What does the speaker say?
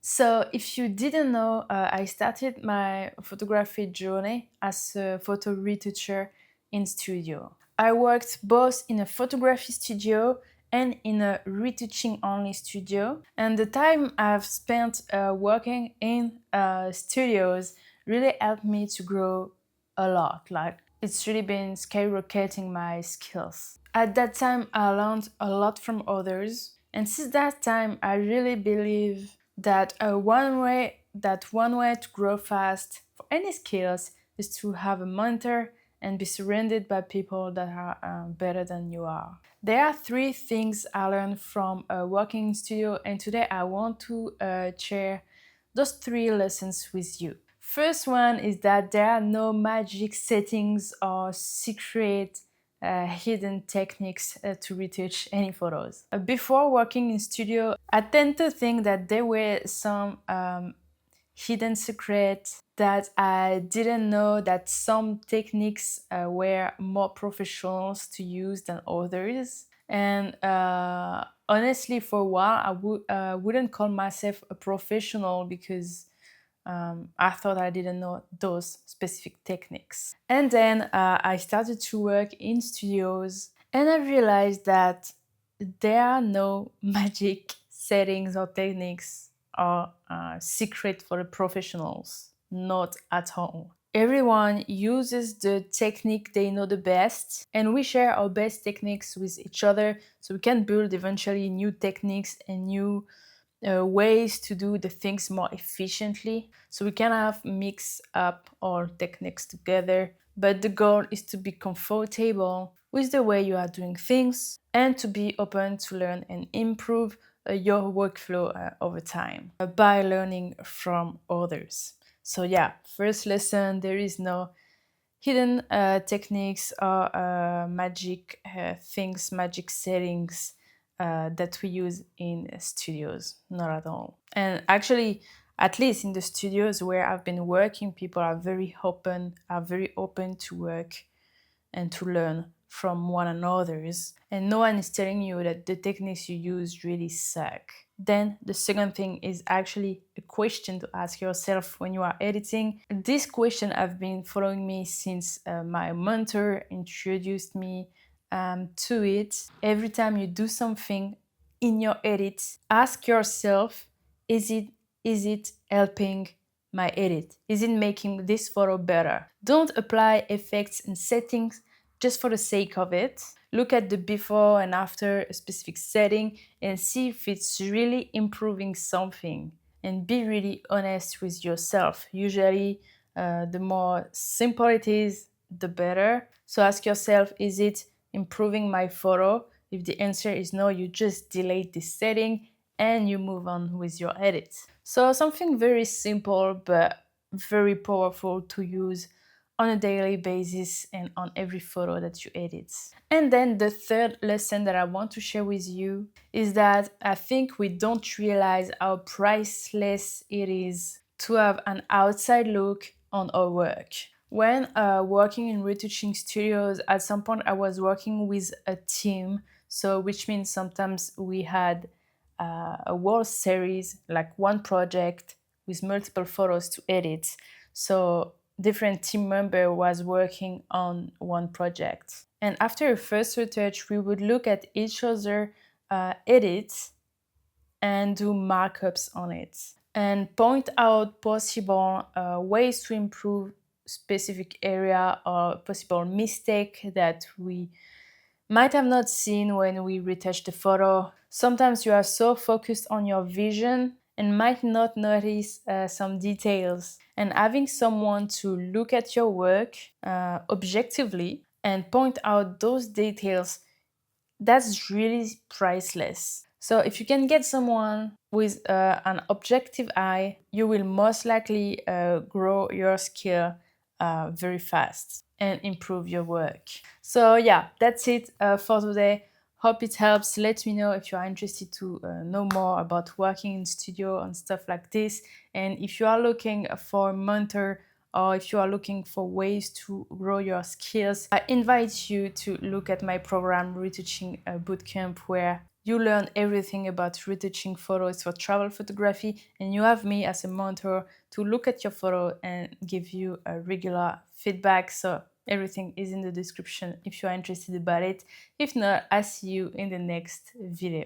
So, if you didn't know, I started my photography journey as a photo retoucher in studio. I worked both in a photography studio and in a retouching only studio. And the time I've spent working in studios really helped me to grow a lot. Like, it's really been skyrocketing my skills. At that time, I learned a lot from others. And since that time, I really believe that one way to grow fast for any skills is to have a mentor and be surrounded by people that are better than you are. There are three things I learned from working in studio, and today I want to share those three lessons with you. First one is that there are no magic settings or secret hidden techniques to retouch any photos. Before working in studio, I tend to think that there were some hidden secrets that I didn't know, that some techniques were more professionals to use than others. And honestly, for a while, wouldn't call myself a professional because I thought I didn't know those specific techniques. And then I started to work in studios and I realized that there are no magic settings or techniques or secret for the professionals. Not at all. Everyone uses the technique they know the best, and we share our best techniques with each other so we can build eventually new techniques and new ways to do the things more efficiently. So we can have mix up all techniques together, but the goal is to be comfortable with the way you are doing things and to be open to learn and improve your workflow over time by learning from others. So yeah, first lesson, there is no hidden techniques or magic things, magic settings that we use in studios. Not at all. And actually, at least in the studios where I've been working, people are very open to work and to learn from one another's. And no one is telling you that the techniques you use really suck. Then the second thing is actually a question to ask yourself when you are editing. This question have been following me since my mentor introduced me to it. Every time you do something in your edit, ask yourself, is it helping my edit? Is it making this photo better? Don't apply effects and settings just for the sake of it. Look at the before and after a specific setting and see if it's really improving something. And be really honest with yourself. Usually, the more simple it is, the better. So ask yourself, is it improving my photo? If the answer is no, you just delete this setting and you move on with your edit. So something very simple but very powerful to use on a daily basis and on every photo that you edit. And then the third lesson that I want to share with you is that I think we don't realize how priceless it is to have an outside look on our work. When working in retouching studios, at some point I was working with a team, so which means sometimes we had a whole series, like one project with multiple photos to edit. So different team member was working on one project. And after a first retouch, we would look at each other edits and do markups on it and point out possible ways to improve specific area or possible mistake that we might have not seen when we retouch the photo. Sometimes you are so focused on your vision and might not notice some details. And having someone to look at your work objectively and point out those details, that's really priceless. So if you can get someone with an objective eye, you will most likely grow your skill very fast and improve your work. So yeah, that's it for today. Hope it helps. Let me know if you are interested to know more about working in studio and stuff like this. And if you are looking for a mentor or if you are looking for ways to grow your skills, I invite you to look at my program Retouching Bootcamp, where You learn everything about retouching photos for travel photography, and you have me as a mentor to look at your photo and give you a regular feedback. So everything is in the description if you are interested about it. If not, I'll see you in the next video.